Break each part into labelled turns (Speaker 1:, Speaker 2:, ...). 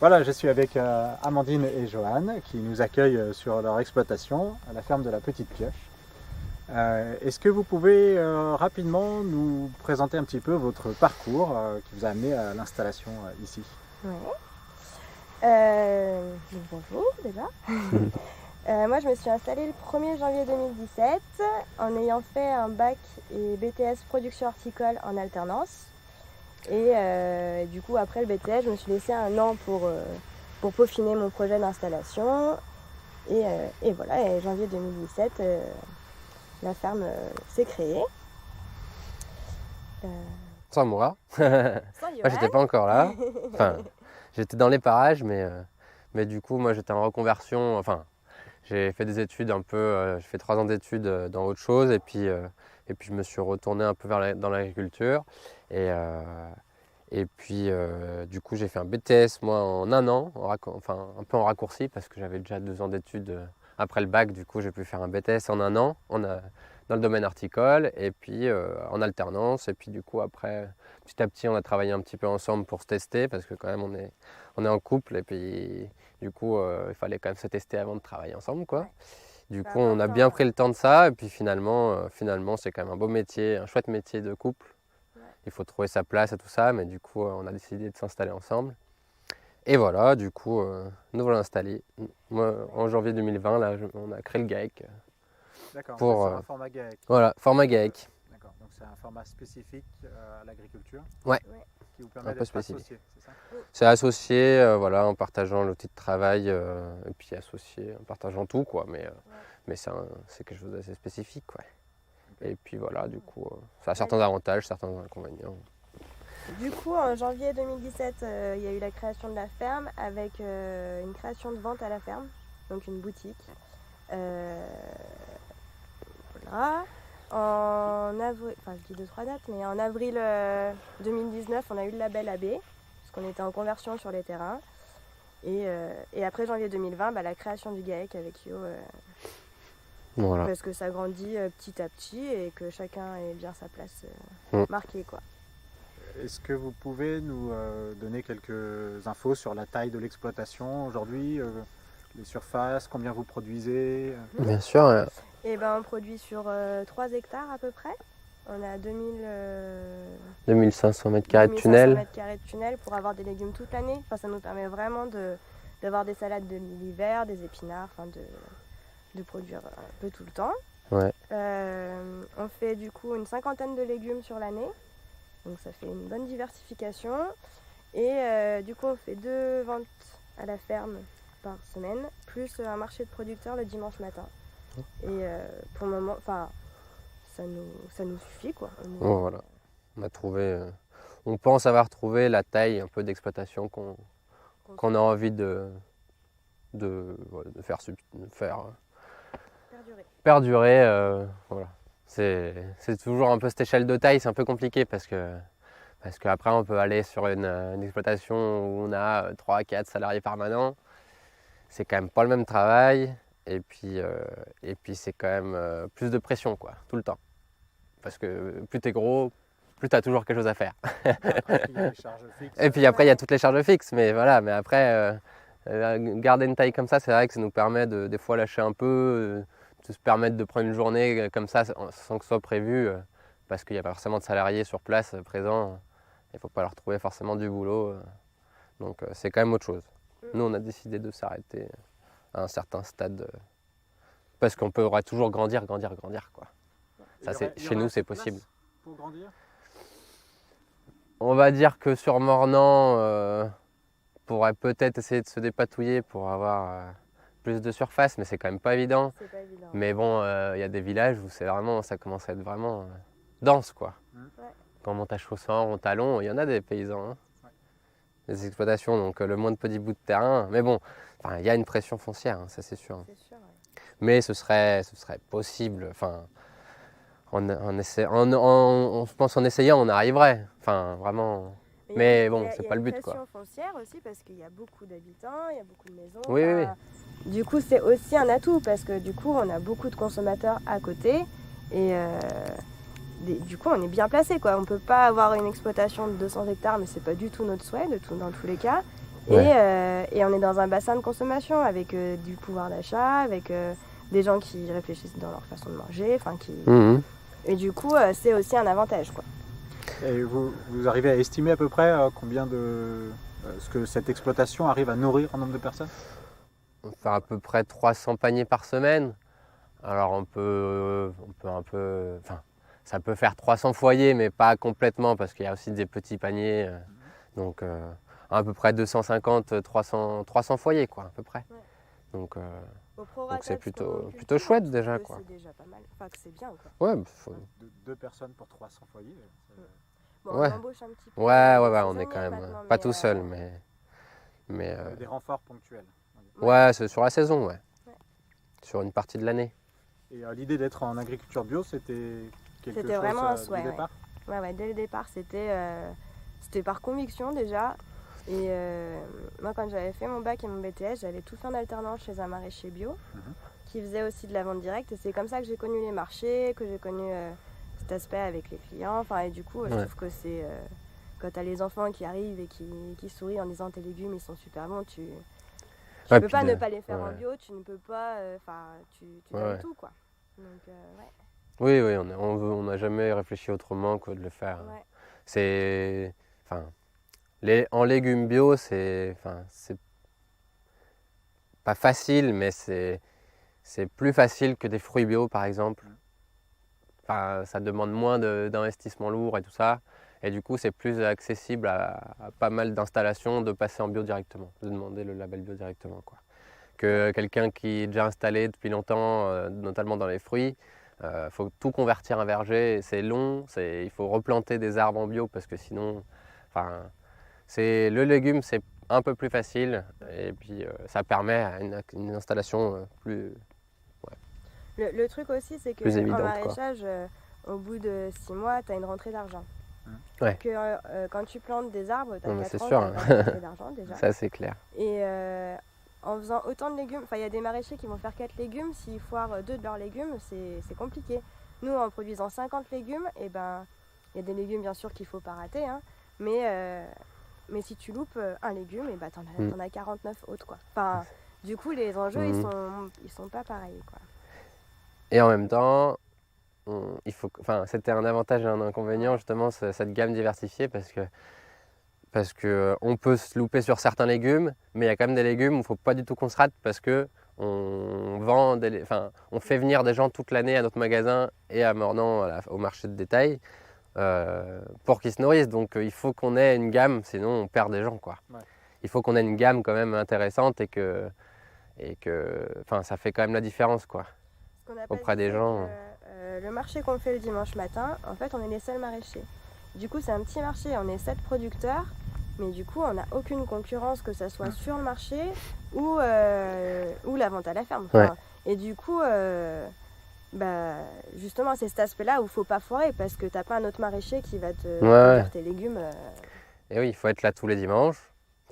Speaker 1: Voilà, je suis avec Amandine et Johan qui nous accueillent sur leur exploitation à la ferme de la Petite Pioche. Est-ce que vous pouvez rapidement nous présenter un petit peu votre parcours qui vous a amené à l'installation ici?
Speaker 2: Ouais. Bonjour déjà. Moi je me suis installée le 1er janvier 2017 en ayant fait un bac et BTS production horticole en alternance. Et du coup après le BTS je me suis laissé un an pour peaufiner mon projet d'installation. Et voilà, et janvier 2017 la ferme s'est créée.
Speaker 3: Sans moi.
Speaker 2: Sans
Speaker 3: Moi, j'étais pas encore là. Enfin, j'étais dans les parages, mais du coup, moi, j'étais en reconversion. Enfin, j'ai fait des études un peu. J'ai fait 3 ans d'études dans autre chose, et puis je me suis retourné un peu dans l'agriculture. Et puis, du coup, j'ai fait un BTS, moi, en un an, enfin, un peu en raccourci, parce que j'avais déjà 2 ans d'études après le bac. Du coup, j'ai pu faire un BTS en un an. Dans le domaine horticole et puis en alternance, et puis du coup après petit à petit on a travaillé un petit peu ensemble pour se tester parce que quand même on est en couple et puis du coup il fallait quand même se tester avant de travailler ensemble quoi. Du coup on a bien pris le temps de ça et puis finalement c'est quand même un beau métier, un chouette métier de couple. Il faut trouver sa place et tout ça, mais du coup on a décidé de s'installer ensemble. Et voilà, du coup nous voilà installés. Moi en janvier 2020 là on a créé le GAEC.
Speaker 1: D'accord,
Speaker 3: Pour
Speaker 1: c'est un format GAEC.
Speaker 3: Voilà, format GAEC.
Speaker 1: D'accord, donc c'est un format spécifique à l'agriculture.
Speaker 3: Ouais.
Speaker 1: Qui vous permet d'être associé, c'est ça?
Speaker 3: C'est associé, voilà, en partageant l'outil de travail et puis associé, en partageant tout, quoi. Mais c'est quelque chose d'assez spécifique, ouais. Okay. Et puis voilà, du coup, ça a certains avantages, certains inconvénients.
Speaker 2: Du coup, en janvier 2017, il y a eu la création de la ferme avec une création de vente à la ferme, donc une boutique. Voilà. En avril, enfin je dis 2-3 dates, mais en avril 2019, on a eu le label AB, parce qu'on était en conversion sur les terrains. Et après janvier 2020, la création du GAEC avec Yo,
Speaker 3: voilà.
Speaker 2: Parce que ça grandit petit à petit et que chacun ait bien sa place marquée, quoi.
Speaker 1: Est-ce que vous pouvez nous donner quelques infos sur la taille de l'exploitation aujourd'hui, les surfaces, combien vous produisez?
Speaker 3: Bien sûr.
Speaker 2: Et on produit sur 3 hectares à peu près. On a
Speaker 3: 2500 m² de tunnel.
Speaker 2: 2500 m² de tunnel pour avoir des légumes toute l'année. Enfin, ça nous permet vraiment d'avoir des salades de l'hiver, des épinards, enfin de produire un peu tout le temps.
Speaker 3: Ouais.
Speaker 2: On fait du coup une 50aine de légumes sur l'année. Donc ça fait une bonne diversification. Et du coup on fait 2 ventes à la ferme par semaine, plus un marché de producteurs le dimanche matin. Et pour le moment, ça nous suffit, quoi.
Speaker 3: Voilà. On a trouvé, on pense avoir trouvé la taille un peu d'exploitation qu'on a envie de faire perdurer. Voilà. C'est toujours un peu cette échelle de taille, c'est un peu compliqué parce qu'après on peut aller sur une exploitation où on a 3 à 4 salariés permanents. C'est quand même pas le même travail et puis c'est quand même plus de pression quoi, tout le temps. Parce que plus t'es gros, plus t'as toujours quelque chose à faire. Et puis après il y a toutes les charges fixes, mais voilà, mais après garder une taille comme ça, c'est vrai que ça nous permet de des fois lâcher un peu, de se permettre de prendre une journée comme ça sans que ce soit prévu, parce qu'il n'y a pas forcément de salariés sur place présents, il ne faut pas leur trouver forcément du boulot, donc c'est quand même autre chose. Nous on a décidé de s'arrêter à un certain stade, parce qu'on pourra toujours grandir quoi. Ça, chez nous c'est possible.
Speaker 1: Pour grandir ?
Speaker 3: On va dire que sur Mornan, on pourrait peut-être essayer de se dépatouiller pour avoir plus de surface, mais c'est quand même pas évident.
Speaker 2: C'est pas évident.
Speaker 3: Mais bon, y a des villages où ça commence à être vraiment dense, quoi.
Speaker 2: Ouais.
Speaker 3: Quand on monte à Chaussan, on talon, il y en a des paysans, hein. Ouais. Des exploitations, donc le moins de petits bouts de terrain. Mais bon, il y a une pression foncière, hein, ça c'est sûr.
Speaker 2: C'est sûr, ouais.
Speaker 3: Mais ce serait possible. Enfin, je pense en essayant, on arriverait. Enfin, vraiment. Mais bon, c'est pas le but, quoi.
Speaker 2: Il y a une pression foncière aussi parce qu'il y a beaucoup d'habitants, il y a beaucoup de maisons.
Speaker 3: Oui.
Speaker 2: Du coup, c'est aussi un atout parce que du coup, on a beaucoup de consommateurs à côté et du coup, on est bien placé, quoi. On peut pas avoir une exploitation de 200 hectares, mais c'est pas du tout notre souhait, dans tous les cas. Et on est dans un bassin de consommation avec du pouvoir d'achat, avec des gens qui réfléchissent dans leur façon de manger, et du coup c'est aussi un avantage, quoi.
Speaker 1: Et vous arrivez à estimer à peu près combien de ce que cette exploitation arrive à nourrir en nombre de personnes?
Speaker 3: On fait à peu près 300 paniers par semaine. Alors on peut un peu, enfin, ça peut faire 300 foyers, mais pas complètement parce qu'il y a aussi des petits paniers. Donc à peu près 250, 300 foyers, quoi, à peu près.
Speaker 2: Ouais.
Speaker 3: Donc
Speaker 2: C'est
Speaker 3: c'est plutôt chouette déjà, quoi.
Speaker 2: C'est déjà pas mal, enfin que c'est bien, quoi.
Speaker 3: Ouais,
Speaker 1: Deux personnes pour 300 foyers.
Speaker 2: Bon,
Speaker 3: Ouais.
Speaker 2: on embauche un petit peu.
Speaker 3: ouais,
Speaker 2: les
Speaker 3: on est
Speaker 2: saisonniers
Speaker 3: quand même
Speaker 2: maintenant,
Speaker 3: pas
Speaker 2: mais,
Speaker 3: tout seul, mais
Speaker 1: Des renforts ponctuels.
Speaker 3: ouais, c'est sur la saison,
Speaker 2: Ouais.
Speaker 3: sur une partie de l'année.
Speaker 1: Et l'idée d'être en agriculture bio, c'était quelque
Speaker 2: C'était
Speaker 1: chose
Speaker 2: vraiment un
Speaker 1: du
Speaker 2: souhait,
Speaker 1: départ?
Speaker 2: Ouais, dès le départ, c'était par conviction déjà. Et moi, quand j'avais fait mon bac et mon BTS, j'avais tout fait en alternance chez un maraîcher bio qui faisait aussi de la vente directe. Et c'est comme ça que j'ai connu les marchés, que j'ai connu cet aspect avec les clients. Enfin, et du coup, je trouve que c'est quand tu as les enfants qui arrivent et qui sourient en disant tes légumes, ils sont super bons, tu peux pas ne pas les faire en bio, tu ne peux pas, tu donnes tout, quoi. Donc,
Speaker 3: Oui, on n'a jamais réfléchi autrement que de le faire.
Speaker 2: Ouais.
Speaker 3: C'est, en légumes bio, c'est pas facile, mais c'est plus facile que des fruits bio, par exemple. Enfin, ça demande moins d'investissement lourd et tout ça. Et du coup, c'est plus accessible à pas mal d'installations de passer en bio directement, de demander le label bio directement, quoi. Que quelqu'un qui est déjà installé depuis longtemps, notamment dans les fruits, faut tout convertir en verger, c'est long, il faut replanter des arbres en bio parce que sinon, le légume c'est un peu plus facile et puis ça permet à une installation plus
Speaker 2: Le truc aussi, c'est
Speaker 3: plus
Speaker 2: qu'en
Speaker 3: évidente,
Speaker 2: maraîchage, au bout de 6 mois, tu as une rentrée d'argent.
Speaker 3: Ouais.
Speaker 2: Quand tu plantes des arbres, tu as 4
Speaker 3: c'est
Speaker 2: ans,
Speaker 3: sûr.
Speaker 2: t'as une rentrée d'argent déjà.
Speaker 3: Ça c'est clair.
Speaker 2: Et en faisant autant de légumes, il y a des maraîchers qui vont faire 4 légumes, s'ils foirent 2 de leurs légumes, c'est compliqué. Nous, en produisant 50 légumes, il y a des légumes bien sûr qu'il ne faut pas rater, hein, mais si tu loupes un légume, t'en as 49 autres, quoi. Enfin, du coup, les enjeux, ils sont pas pareils, quoi.
Speaker 3: Et en même temps, c'était un avantage et un inconvénient justement cette gamme diversifiée parce que on peut se louper sur certains légumes, mais il y a quand même des légumes où il ne faut pas du tout qu'on se rate parce que on fait venir des gens toute l'année à notre magasin et à Mornan au marché de détail pour qu'ils se nourrissent. Donc il faut qu'on ait une gamme, sinon on perd des gens, quoi. Ouais. Il faut qu'on ait une gamme quand même intéressante et que ça fait quand même la différence, quoi. Auprès des gens.
Speaker 2: Le marché qu'on fait le dimanche matin, en fait, on est les seuls maraîchers. Du coup, c'est un petit marché, on est 7 producteurs, mais du coup, on n'a aucune concurrence, que ce soit sur le marché ou la vente à la ferme. Et du coup, justement, c'est cet aspect-là où il ne faut pas foirer parce que tu n'as pas un autre maraîcher qui va te dire tes légumes.
Speaker 3: Et oui, il faut être là tous les dimanches.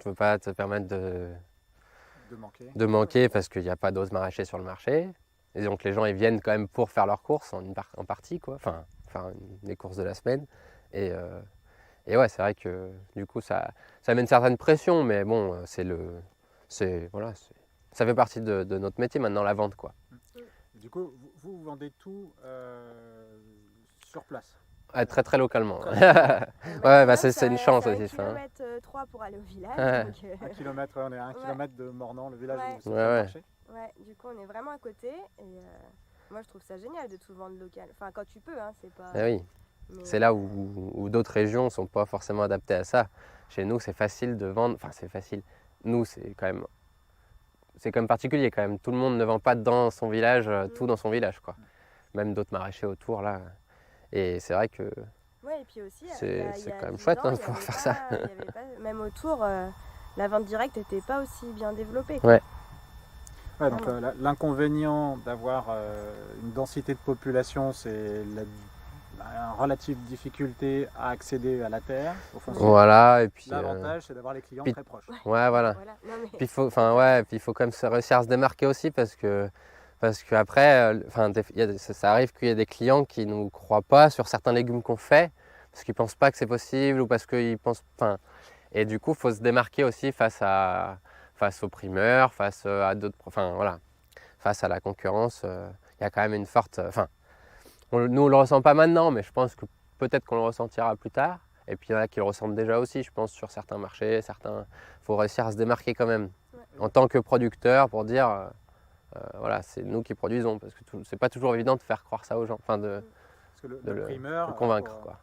Speaker 3: Tu ne peux pas te permettre de manquer parce qu'il n'y a pas d'autres maraîchers sur le marché. Et donc les gens ils viennent quand même pour faire leurs courses en partie, quoi. Enfin, les courses de la semaine. Et ouais, c'est vrai que du coup ça met une certaine pression, mais bon, ça fait partie de notre métier maintenant, la vente, quoi.
Speaker 1: Du coup, vous vendez tout sur place?
Speaker 3: Très très localement. C'est une chance aussi, ça.
Speaker 2: 1,3 km pour aller au village. Donc,
Speaker 1: 1 km, on est à 1 km de Mornan, le village où c'est marché.
Speaker 2: Ouais, du coup on est vraiment à côté et moi je trouve ça génial de tout vendre local. Enfin quand tu peux, hein, c'est pas...
Speaker 3: oui, mais... c'est là où d'autres régions ne sont pas forcément adaptées à ça. Chez nous c'est facile de vendre, enfin c'est facile. Nous c'est quand même particulier quand même. Tout le monde ne vend pas dans son village, tout dans son village, quoi. Même d'autres maraîchers autour là. Et c'est vrai que
Speaker 2: ouais, et puis aussi,
Speaker 3: c'est quand même chouette de pouvoir faire ça.
Speaker 2: Même autour, la vente directe n'était pas aussi bien développée.
Speaker 3: Ouais.
Speaker 1: Ouais, donc l'inconvénient d'avoir une densité de population, c'est une relative difficulté à accéder à la terre, au foncier.
Speaker 3: Voilà, et puis
Speaker 1: l'avantage, c'est d'avoir les clients très proches.
Speaker 3: Ouais, voilà. Non, mais... Puis il faut quand même réussir à se démarquer aussi parce que après, ça arrive qu'il y ait des clients qui ne nous croient pas sur certains légumes qu'on fait parce qu'ils ne pensent pas que c'est possible ou parce qu'ils pensent. Et du coup, il faut se démarquer aussi face aux primeurs, face à d'autres, enfin voilà, face à la concurrence. Il y a quand même une forte, nous on le ressent pas maintenant, mais je pense que peut-être qu'on le ressentira plus tard. Et puis il y en a qui le ressentent déjà aussi, je pense, sur certains marchés, il faut réussir à se démarquer quand même.
Speaker 2: Ouais.
Speaker 3: En tant que producteur, pour dire, voilà, c'est nous qui produisons, parce que c'est pas toujours évident de faire croire ça aux gens, enfin de
Speaker 1: Parce que
Speaker 3: de
Speaker 1: le primeur,
Speaker 3: le convaincre, quoi.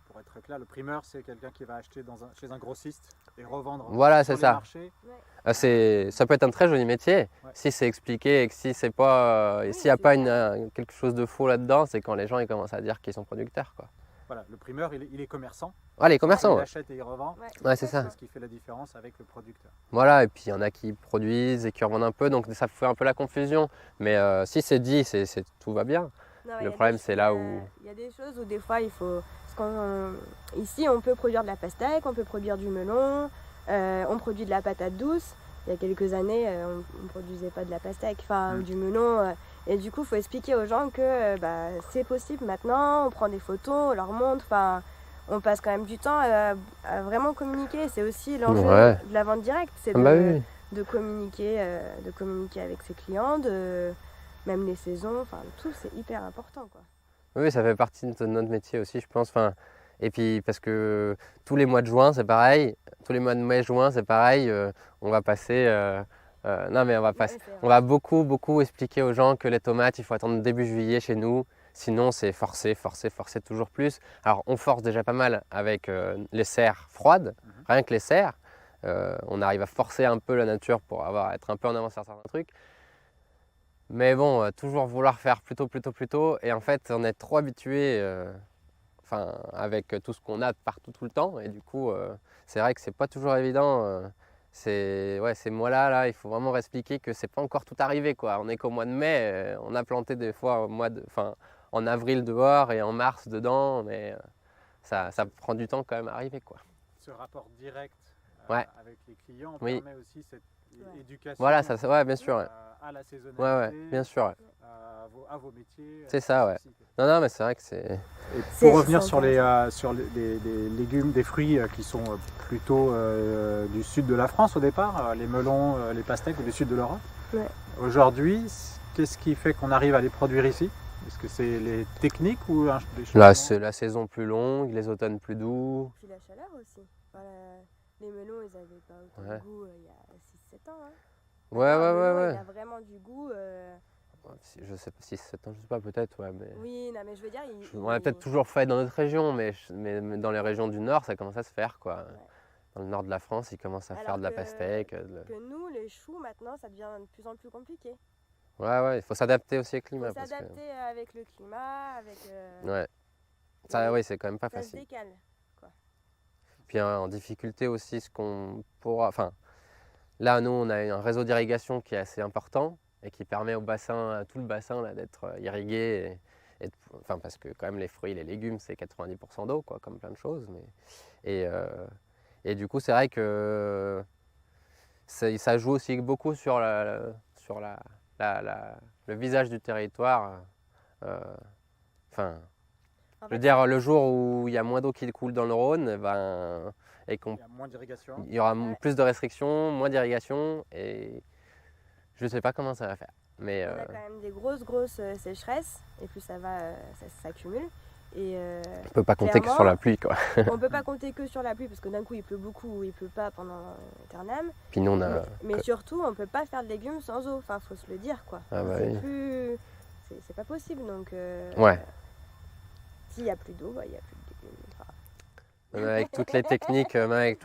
Speaker 1: Pour être très clair, le primeur, c'est quelqu'un qui va acheter chez un grossiste et revendre
Speaker 3: Voilà,
Speaker 1: sur
Speaker 3: c'est
Speaker 1: les
Speaker 3: ça.
Speaker 1: marchés.
Speaker 3: Ça peut être un très joli métier,
Speaker 1: Ouais.
Speaker 3: si c'est expliqué et que si c'est pas,
Speaker 2: Oui,
Speaker 3: s'il n'y a
Speaker 2: c'est
Speaker 3: pas
Speaker 2: ça.
Speaker 3: quelque chose de faux là-dedans, c'est quand les gens ils commencent à dire qu'ils sont producteurs, quoi.
Speaker 1: Voilà, le primeur, il est commerçant.
Speaker 3: Ah, les
Speaker 1: Il
Speaker 3: commerçants, ouais.
Speaker 1: achète et il revend.
Speaker 3: Ouais, c'est ça.
Speaker 1: C'est ce qui fait la différence avec le producteur.
Speaker 3: Voilà, et puis il y en a qui produisent et qui revendent un peu, donc ça fait un peu la confusion. Mais si c'est dit, tout va bien.
Speaker 2: Non,
Speaker 3: Le problème, c'est là où...
Speaker 2: Il y a des choses où des fois il faut. Ici, on peut produire de la pastèque, on peut produire du melon, on produit de la patate douce. Il y a quelques années, on ne produisait pas de la pastèque, ou du melon. Et du coup, il faut expliquer aux gens que c'est possible maintenant, on prend des photos, on leur montre. On passe quand même du temps à vraiment communiquer. C'est aussi l'enjeu de la vente directe, c'est de communiquer avec ses clients, même les saisons, tout, c'est hyper important, quoi.
Speaker 3: Oui, ça fait partie de notre métier aussi, je pense. Et puis parce que tous les mois de juin, c'est pareil. Tous les mois de mai, juin, c'est pareil. On va passer. Non, mais on va beaucoup expliquer aux gens que les tomates, il faut attendre début juillet chez nous. Sinon, c'est forcer toujours plus. Alors, on force déjà pas mal avec les serres froides. Rien que les serres, on arrive à forcer un peu la nature pour être un peu en avance sur certains trucs. Mais bon, toujours vouloir faire plus tôt. Et en fait, on est trop habitué avec tout ce qu'on a partout tout le temps. Et du coup, c'est vrai que c'est pas toujours évident. Ces mois-là, il faut vraiment expliquer que c'est pas encore tout arrivé, quoi. On n'est qu'au mois de mai. On a planté des fois en avril dehors et en mars dedans. Mais ça prend du temps quand même à arriver, quoi.
Speaker 1: Ce rapport direct avec les clients permet aussi cette éducation.
Speaker 3: Voilà, bien sûr.
Speaker 1: À la saisonnalité,
Speaker 3: bien sûr.
Speaker 1: À vos métiers.
Speaker 3: C'est ça, ouais. Non, mais c'est vrai que c'est...
Speaker 1: Et pour revenir sur les légumes, des fruits qui sont plutôt du sud de la France au départ, les melons, les pastèques du sud de l'Europe.
Speaker 2: Ouais.
Speaker 1: Aujourd'hui, qu'est-ce qui fait qu'on arrive à les produire ici? Est-ce que c'est les techniques ou des choses?
Speaker 3: Là, c'est la saison plus longue, les automnes plus doux.
Speaker 2: Puis la chaleur aussi. Les melons, ils n'avaient pas autant de goût il y a 6-7 ans. Hein.
Speaker 3: Ouais.
Speaker 2: Il a vraiment du goût.
Speaker 3: Je sais pas, 6-7 ans, je sais pas, peut-être, ouais. Mais...
Speaker 2: Oui, non, mais je veux dire...
Speaker 3: On a peut-être toujours fait dans notre région, mais dans les régions du Nord, ça commence à se faire, quoi.
Speaker 2: Ouais.
Speaker 3: Dans le Nord de la France, ils commencent à faire de la pastèque.
Speaker 2: Que nous, les choux, maintenant, ça devient de plus en plus compliqué.
Speaker 3: Ouais, il faut s'adapter aussi au climat.
Speaker 2: Il faut s'adapter avec le climat, avec...
Speaker 3: Ouais. Ça, oui, c'est quand même pas
Speaker 2: ça
Speaker 3: facile.
Speaker 2: Se décale, quoi.
Speaker 3: Puis en difficulté aussi, ce qu'on pourra... Enfin, là, nous, on a un réseau d'irrigation qui est assez important et qui permet à tout le bassin là, d'être irrigué. Parce que quand même, les fruits et les légumes, c'est 90% d'eau, quoi, comme plein de choses. Et du coup, c'est vrai que ça joue aussi beaucoup sur le visage du territoire. Je veux dire, le jour où il y a moins d'eau qui coule dans le Rhône,
Speaker 1: il y a moins d'irrigation.
Speaker 3: Il y aura plus de restrictions, moins d'irrigation, et je ne sais pas comment ça va faire. Mais
Speaker 2: on a quand même des grosses sécheresses, et puis ça s'accumule. On
Speaker 3: ne peut pas compter que sur la pluie, quoi.
Speaker 2: On ne peut pas compter que sur la pluie, parce que d'un coup il pleut beaucoup, il ne pleut pas pendant éternel.
Speaker 3: Puis nous,
Speaker 2: mais surtout, on ne peut pas faire de légumes sans eau, faut se le dire, quoi. C'est pas possible, donc... S'il n'y a plus d'eau, il n'y a plus de légumes.
Speaker 3: Avec toutes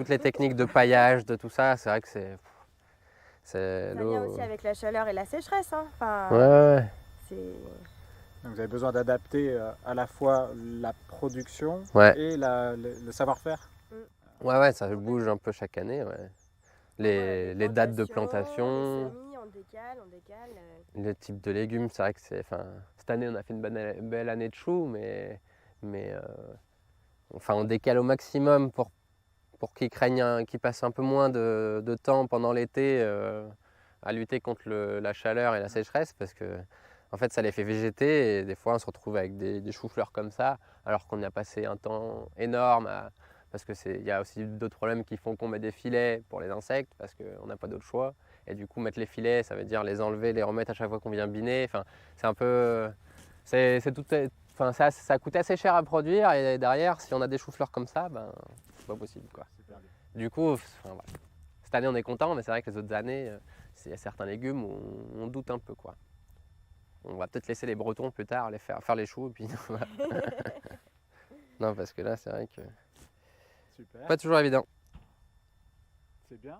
Speaker 3: les techniques de paillage, de tout ça, c'est vrai que c'est
Speaker 2: l'eau. Ça vient aussi avec la chaleur et la sécheresse. Hein.
Speaker 3: Ouais.
Speaker 1: Donc vous avez besoin d'adapter à la fois la production et le savoir-faire.
Speaker 3: Ouais, ça bouge un peu chaque année. Ouais. Les dates de plantation.
Speaker 2: Les semis, on décale.
Speaker 3: Le type de légumes, c'est vrai que cette année, on a fait une belle année de choux, mais on décale au maximum pour qu'ils passent un peu moins de temps pendant l'été à lutter contre la chaleur et la sécheresse, parce que en fait, ça les fait végéter, et des fois on se retrouve avec des choux-fleurs comme ça, alors qu'on a passé un temps énorme à parce qu'il y a aussi d'autres problèmes qui font qu'on met des filets pour les insectes, parce qu'on n'a pas d'autre choix. Et du coup, mettre les filets, ça veut dire les enlever, les remettre à chaque fois qu'on vient biner. Enfin, c'est un peu... Enfin, ça coûte assez cher à produire, et derrière, si on a des choux-fleurs comme ça, ben, c'est pas possible, quoi.
Speaker 1: Super bien.
Speaker 3: Du coup, voilà. Cette année, on est content, mais c'est vrai que les autres années, il y a certains légumes où on doute un peu, quoi. On va peut-être laisser les Bretons plus tard faire les choux, et puis voilà. Non, parce que là, c'est vrai que
Speaker 1: Super.
Speaker 3: pas toujours évident.
Speaker 1: C'est bien.